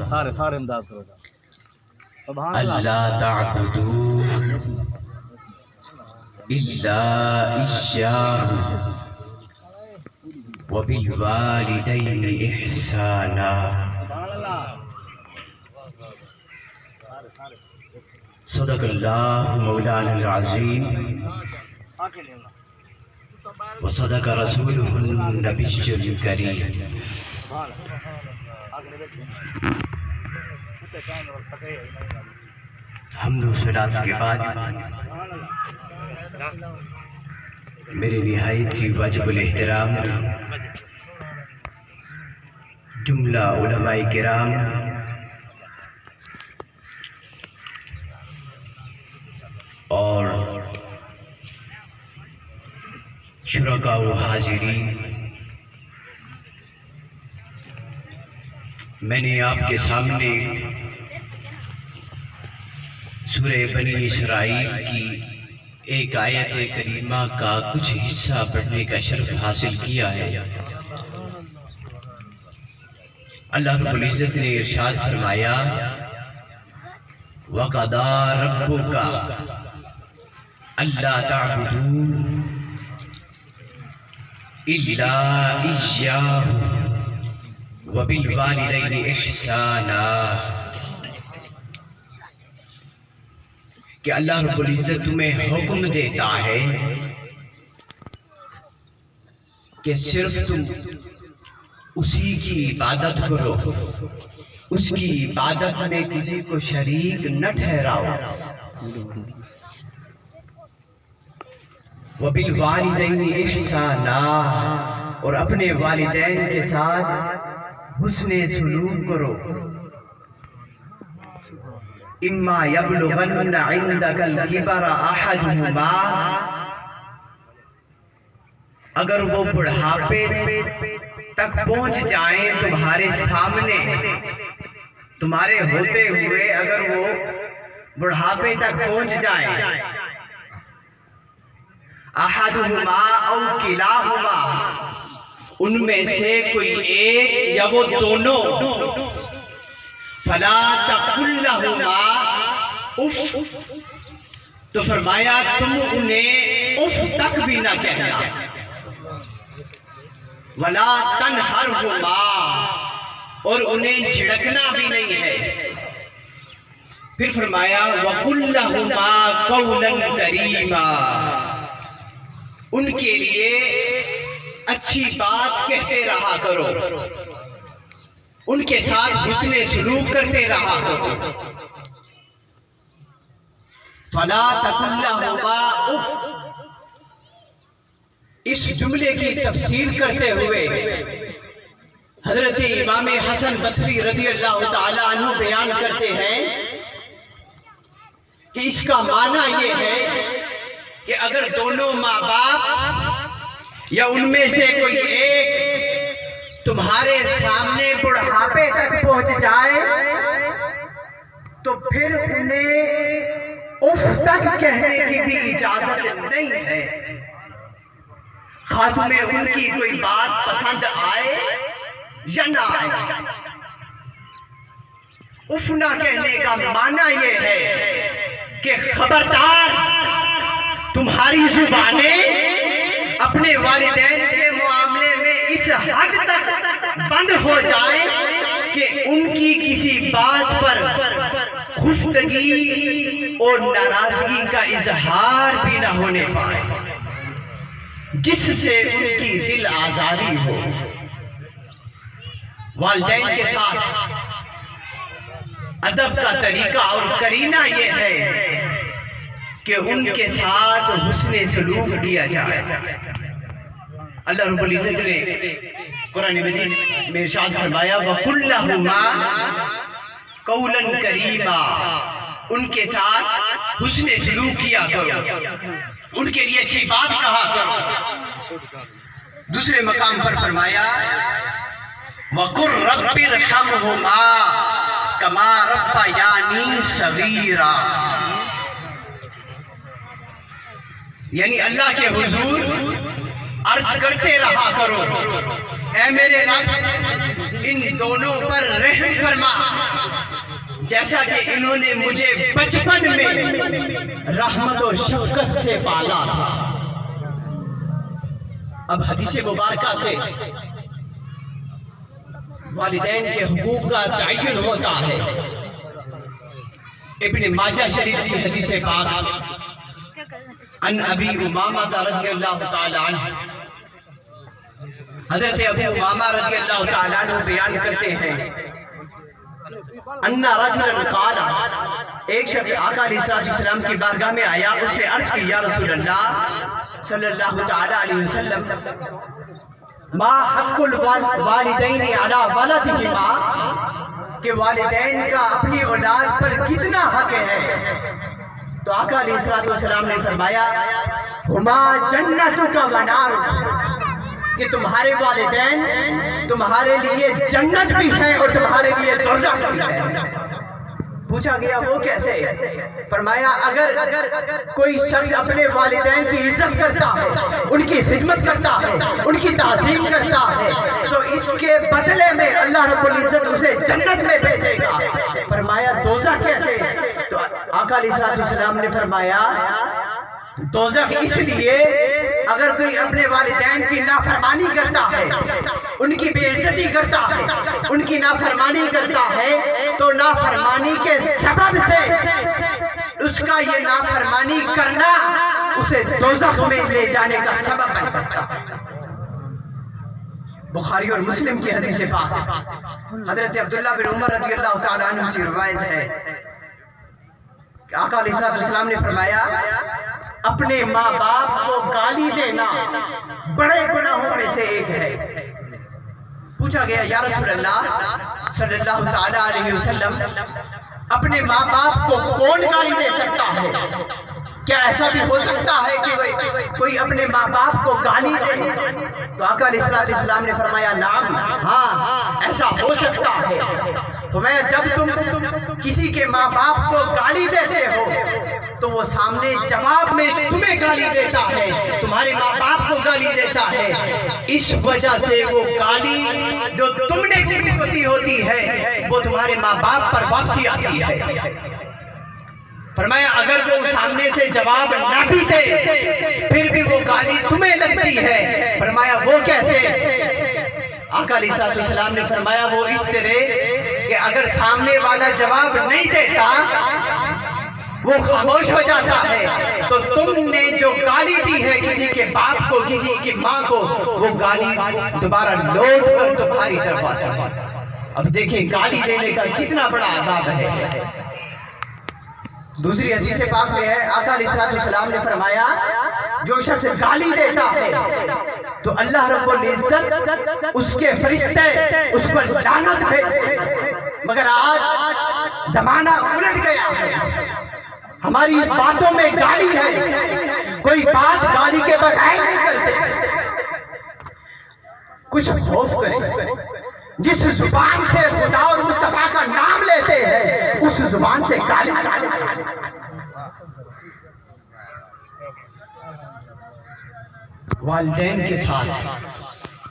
سارے امداد کرو سبحان اللہ تعبدوا الا ایاہ وبالوالدین احسانا صدق اللہ مولانا العظیم وصدق رسولہ النبی الکریم۔ حمد و صلات کے بعد میرے نہایت ہی واجب الاحترام جملہ علماء کرام، اور شرکاء و حاضرین، میں نے آپ کے سامنے سورہ بنی اسرائیل کی ایک آیت کریمہ کا کچھ حصہ پڑھنے کا شرف حاصل کیا ہے۔ اللہ رب العزت نے ارشاد فرمایا وَقَضَىٰ رَبُّكَ أَلَّا تَعْبُدُوا إِلَّا إِيَّاهُ وَبِالْوَالِدَيْنِ إِحْسَانًا، کہ اللہ رب العزت تمہیں حکم دیتا ہے کہ صرف تم اسی کی عبادت کرو، اس کی عبادت میں کسی کو شریک نہ ٹھہراؤ۔ وَبِالْوَالِدَيْنِ إِحْسَانًا، اور اپنے والدین کے ساتھ حسن سلوک کرو۔ اِمَّا يَبْلُغَنَّ عِنْدَكَ الْكِبَرَ أَحَدُهُمَا، اگر وہ بڑھاپے تک پہنچ جائیں تمہارے سامنے، تمہارے ہوتے ہوئے اگر وہ بڑھاپے تک پہنچ جائیں، احدہما او کلاہما، ان میں سے کوئی ایک یا وہ دونوں، فلا تقل لہما اف، تو فرمایا تم انہیں اف تک بھی نہ کہنا، ولا تنہرہما، اور انہیں جھڑکنا بھی نہیں ہے۔ پھر فرمایا وَقُلْ لَهُمَا قَوْلًا كَرِيمًا، ان کے لیے اچھی بات کہتے رہا کرو، ان کے ساتھ حسن سلوک کرتے رہا کرو۔ فَلَا تَقُلْ لَهُمَا اُفْ، اس جملے کی تفسیر کرتے ہوئے حضرت امام حسن بصری رضی اللہ تعالیٰ عنہ بیان کرتے ہیں کہ اس کا معنی یہ ہے کہ اگر دونوں ماں باپ یا ان میں سے کوئی ایک تمہارے سامنے بڑھاپے تک پہنچ جائے تو پھر انہیں اف تک کہنے کی بھی اجازت نہیں ہے، خواہ تمہیں ان کی کوئی بات پسند آئے یا نہ آئے۔ اف نہ کہنے کا معنی یہ ہے کہ خبردار تمہاری زبانیں اپنے والدین کے معاملے میں اس حد تک بند ہو جائیں کہ ان کی کسی بات پر خفتگی اور ناراضگی کا اظہار بھی نہ ہونے پائے جس سے ان کی دل آزاری ہو۔ والدین کے ساتھ ادب کا طریقہ اور کرینہ یہ ہے کہ ان کے ساتھ حسن سلوک کیا جائے۔ اللہ رب العزت نے قرآن مجید میں ارشاد فرمایا وَقُلْ لَهُمَا قَوْلًا كَرِيمًا، ان کے ساتھ حسن سلوک کیا کرو، ان کے لیے اچھی بات کہا کرو۔ دوسرے مقام پر فرمایا وَقُلْ رَبِّ ارْحَمْهُمَا كَمَا رَبَّيَانِي صَغِيرًا، یعنی اللہ کے حضور عرض کرتے رہا کرو اے میرے رب ان دونوں پر رحم فرما جیسا کہ انہوں نے مجھے بچپن میں رحمت و شفقت سے پالا تھا۔ اب حدیث مبارکہ سے والدین کے حقوق کا تعین ہوتا ہے۔ ابن ماجہ شریف کی حدیث پاک ان ابی امامہ رضی اللہ تعالی عنہ، حضرت ابو امامہ رضی اللہ تعالی عنہ بیان کرتے ہیں ان رجلا قال، ایک شخص آقا علیہ السلام کی بارگاہ میں آیا، اس نے عرض کی یا رسول اللہ صلی اللہ تعالی علیہ وسلم ما حق الوالدین علی ولدہما، کہ والدین کا اپنی اولاد پر کتنا حق ہے؟ تو آقا علیہ السلام نے فرمایا ہما جنتک و نارک، کہ تمہارے والدین تمہارے لیے جنت بھی ہے اور تمہارے لیے دوزخ بھی ہے۔ پوچھا گیا وہ کیسے؟ فرمایا اگر کوئی شخص اپنے والدین کی عزت کرتا ہے، ان کی خدمت کرتا ہے، ان کی تعظیم کرتا ہے، تو اس کے بدلے میں اللہ رب العزت اسے جنت میں بھیجے گا۔ فرمایا دوزخ کیسے؟ تو آقا علیہ السلام نے فرمایا دوزخ اس لیے اگر کوئی اپنے والدین کی نافرمانی کرتا ہے، ان کی بے عزتی کرتا ہے، ان کی نافرمانی کرتا ہے، تو نافرمانی کے سبب سے اس کا یہ نافرمانی کرنا اسے دوزخ میں لے جانے کا سبب بن سکتا ہے۔ بخاری اور مسلم کی حدیث پاک حضرت عبداللہ بن عمر رضی اللہ تعالیٰ عنہ سے روایت ہے کہ آقا علیہ السلام نے فرمایا اپنے ماں باپ کو گالی دینا بڑے گناہوں میں سے ایک ہے۔ پوچھا گیا یا رسول اللہ صلی اللہ تعالیٰ علیہ وسلم اپنے ماں باپ کو کون گالی دے سکتا ہے؟ کیا ایسا بھی ہو سکتا ہے کہ کوئی اپنے ماں باپ کو گالی دے؟ تو آقا علیہ السلام نے فرمایا نعم، ہاں ایسا ہو سکتا ہے۔ فرمایا جب تم کسی کے ماں باپ کو گالی دیتے ہو تو وہ سامنے جواب میں تمہیں گالی دیتا ہے، تمہارے ماں باپ کو گالی دیتا ہے، اس وجہ سے وہ گالی جو تم نے کی ہوتی ہے وہ تمہارے ماں باپ پر واپسی آتی ہے۔ فرمایا اگر وہ سامنے سے جواب نہ بھی دے پھر بھی وہ گالی تمہیں لگتی ہے۔ فرمایا وہ کیسے؟ آقا علیہ السلام نے فرمایا وہ اس طرح کہ اگر سامنے والا جواب نہیں دیتا، وہ خاموش ہو جاتا ہے، تو تم نے جو گالی دی ہے کسی کے باپ کو، کسی کی ماں کو، وہ گالی دوبارہ لوٹ کر تمہاری طرف آتی ہے۔ اب دیکھیں گالی دینے کا کتنا بڑا عذاب ہے۔ دوسری حدیث پاک میں ہے آقا علیہ السلام نے فرمایا جو شخص گالی دیتا ہے تو اللہ رب العزت اس کے فرشتے اس پر لعنت بھیجتے ہیں۔ مگر آج زمانہ الٹ گیا ہے، ہماری باتوں میں گالی ہے، کوئی بات گالی کے بغیر نہیں کرتے۔ کچھ خوف کریں، جس زبان سے خدا اور مصطفیٰ کا نام لیتے ہیں اس زبان سے گالی۔ والدین کے ساتھ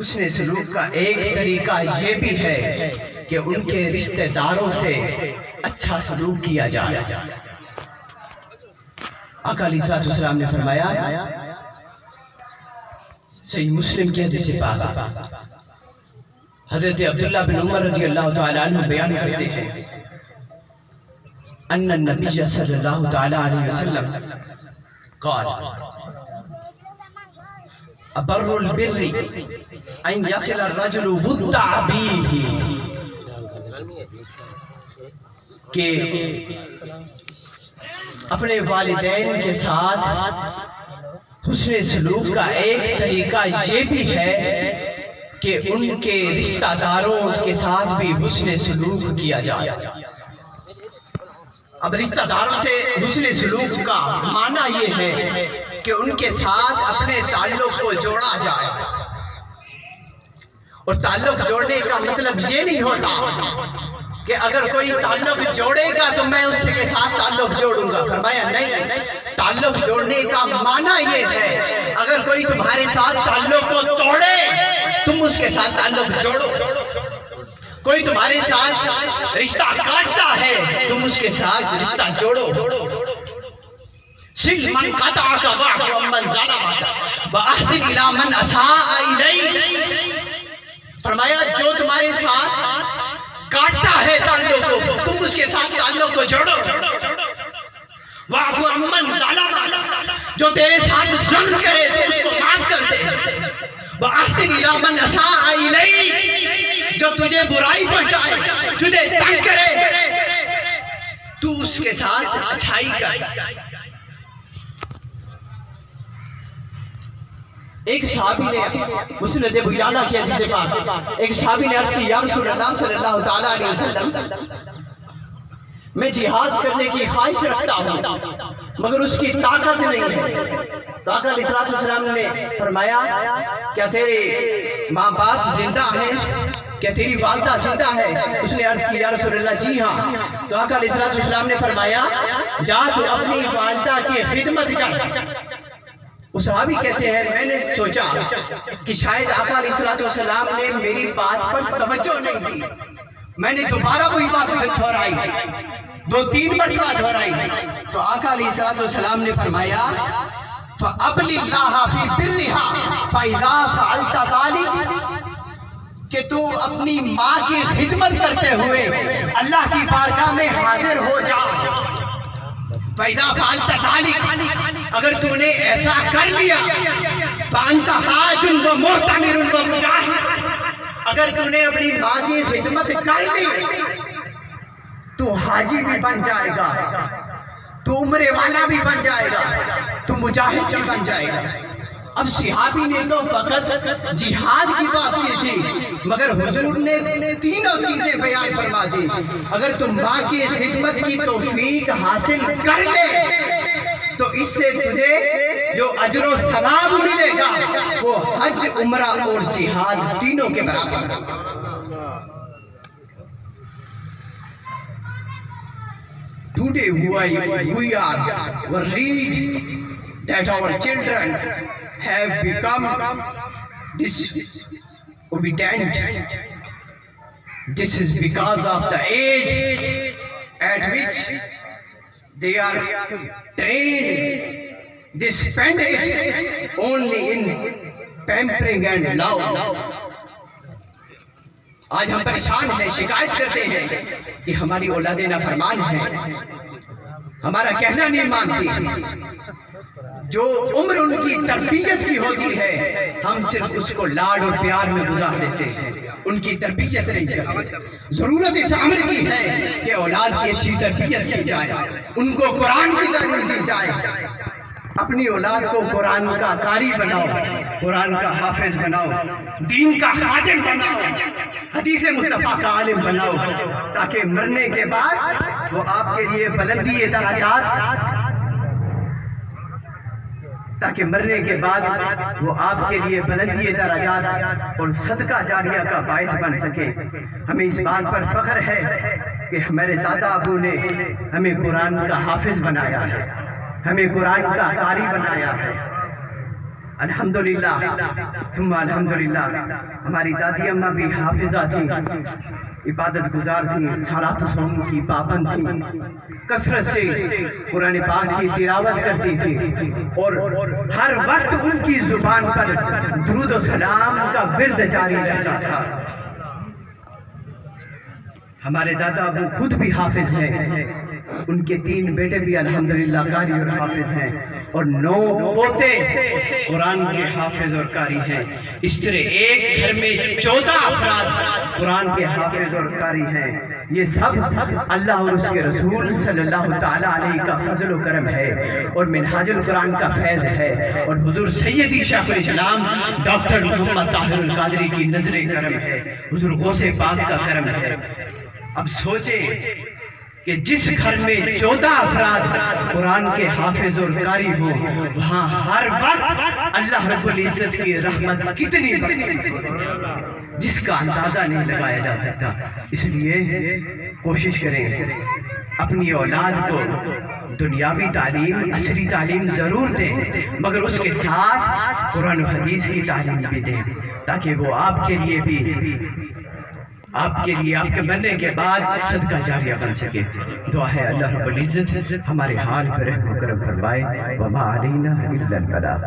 حسن سلوک کا ایک طریقہ یہ بھی ہے کہ ان کے رشتہ داروں سے اچھا سلوک کیا جائے۔ آقا علیہ السلام نے فرمایا صحیح مسلم کی حدیث پاک حضرت عبداللہ بن عمر رضی اللہ تعالیٰ عنہ بیان کرتے ہیں ان النبی صلی اللہ تعالیٰ علیہ وسلم قال ابر البر ان یصل الرجل ود ابیہ، کہ اپنے والدین کے ساتھ حسن سلوک کا ایک طریقہ یہ بھی ہے کہ ان کے رشتہ داروں کے ساتھ بھی حسن سلوک کیا جائے۔ اب رشتہ داروں سے حسن سلوک کا معنی یہ ہے کہ ان کے ساتھ اپنے تعلق کو جوڑا جائے، اور تعلق جوڑنے کا مطلب یہ نہیں ہوتا کہ اگر کوئی تعلق جوڑے گا تو میں اس کے ساتھ تعلق جوڑوں گا۔ فرمایا نہیں، تعلق جوڑنے کا معنی یہ ہے اگر کوئی تمہارے ساتھ تعلق کو توڑے تم اس کے ساتھ تعلق جوڑو۔ کوئی تمہارے ساتھ رشتہ کاٹتا ہے تم اس کے ساتھ رشتہ جوڑو. سل من قطعک واعف عمن ظلمک واحسن الی من اساء الیک. فرمایا جو تمہارے ساتھ کاٹتا ہے تعلق کو تم اس کے ساتھ تعلق کو جوڑو. واعف عمن ظلمک جو تیرے ساتھ ظلم کرے تو اس کو معاف کر دے. واحسن الی من اساء الیک جو تجھے برائی پہنچائے تجھے تنگ کرے تو اس کے ساتھ اچھائی کر. ایک صحابی نے مسند ابو یعلا کی حدیث پاک ایک صحابی نے عرض کی یا رسول اللہ صلی اللہ تعالیٰ علیہ وسلم میں جہاد کرنے کی خواہش رکھتا ہوں مگر اس کی طاقت نہیں ہے. تو آقا علیہ السلام نے فرمایا کیا تیرے ماں باپ زندہ ہیں؟ کیا تیری والدہ زندہ ہے؟ اس نے عرض کی یا رسول اللہ جی ہاں. تو آقا علیہ السلام نے فرمایا جا تو اپنی والدہ کی خدمت کر. وہ صحابی کہتے ہیں میں نے سوچا کہ شاید آقا علیہ السلام نے میری بات پر توجہ نہیں دی. میں نے دوبارہ وہی بات دہرائی 2-3 مرتبہ دہرائی. تو آقا علیہ السلام نے فرمایا فَأَبْلِ اللَّهَ فِي بِرِّهَا فَإِذَا فَعَلْتَ ذَلِكَ کہ تو اپنی ماں کی خدمت کرتے ہوئے اللہ کی بارگاہ میں حاضر ہو جا. فَإِذَا فَعَلْتَ ذَلِكَ اگر تو نے ایسا کر لیا فَأَنْتَ حَاجٌ وَمُعْتَمِرٌ وَمُجَاہِدٌ اگر تو نے اپنی ماں کی خدمت کر لی تو حاجی بھی بن جائے گا, تو عمرے والا بھی بن جائے گا, تو مجاہد بھی بن جائے گا. اب صحابی نے تو فقط جہاد کی بات کی تھی مگر حضور نے تینوں چیزیں بیان فرما دی. اگر تم ماں کی خدمت کی توفیق حاصل کر لے تو اس سے تجھے جو اجر و ثواب ملے گا وہ حج, عمرہ اور جہاد تینوں کے برابر. Today we are worried that our children have become disobedient. This is because of the age at which they are trained. They spend it only in pampering and love. آج ہم پریشان ہیں, شکایت کرتے ہیں کہ ہماری اولادیں نافرمان ہیں, ہمارا کہنا نہیں مانتی. جو عمر ان کی تربیت کی ہوتی ہے ہم صرف اس کو لاڈ اور پیار میں گزار دیتے ہیں, ان کی تربیت نہیں کرتے. ضرورت اس امر کی ہے کہ اولاد کی اچھی تربیت کی جائے, ان کو قرآن کی تعلیم دی جائے. اپنی اولاد کو قرآن کا قاری بناؤ, قرآن کا حافظ بناؤ, دین کا خادم بناؤ, حدیث مصطفیٰ کا عالم بناؤ, تاکہ مرنے کے بعد وہ آپ کے لیے بلندی درجات تاکہ مرنے کے بعد وہ آپ کے لیے بلندی درجات اور صدقہ جاریہ کا باعث بن سکے. ہمیں اس بات پر فخر ہے کہ ہمارے دادا ابو نے ہمیں قرآن کا حافظ بنایا ہے, ہمیں قرآن کا قاری بنایا ہے. الحمدللہ ثم الحمدللہ. ہماری دادی اماں بھی حافظہ تھیں, عبادت گزار تھیں, صلاۃ و صوم کی پابند تھیں, کثرت سے قرآن پاک کی تلاوت کرتی تھی اور ہر وقت ان کی زبان پر درود و سلام کا ورد جاری رہتا تھا. ہمارے دادا ابو خود بھی حافظ ہیں, ان کے 3 بیٹے بھی الحمدللہ قاری اور حافظ ہیں, اور 9 پوتے قرآن کے حافظ اور قاری ہیں. اس طرح ایک گھر میں 14 افراد قرآن کے حافظ اور قاری ہیں. یہ سب اللہ اور اس کے رسول صلی اللہ تعالیٰ علیہ کا فضل و کرم ہے اور منہاج القرآن کا فیض ہے, اور حضور سیدی شیخ الاسلام ڈاکٹر محمد طاہر القادری کی نظر کرم ہے, حضور غوث پاک کا کرم ہے. اب سوچیں کہ جس گھر میں 14 افراد قرآن کے حافظ اور قاری ہو وہاں ہر وقت اللہ رب العزت کی رحمت کتنی بڑھتی جس کا اندازہ نہیں لگایا جا سکتا. اس لیے کوشش کریں اپنی اولاد کو دنیاوی تعلیم, عصری تعلیم ضرور دیں مگر اس کے ساتھ قرآن و حدیث کی تعلیم بھی دیں تاکہ وہ آپ کے لیے بھی آپ کے لیے آپ کے مرنے کے بعد صدقہ جاریہ بن سکے. دعا ہے اللہ رب العزت ہمارے حال پر رحم و کرم فرمائے. وما علینا الا البلاغ.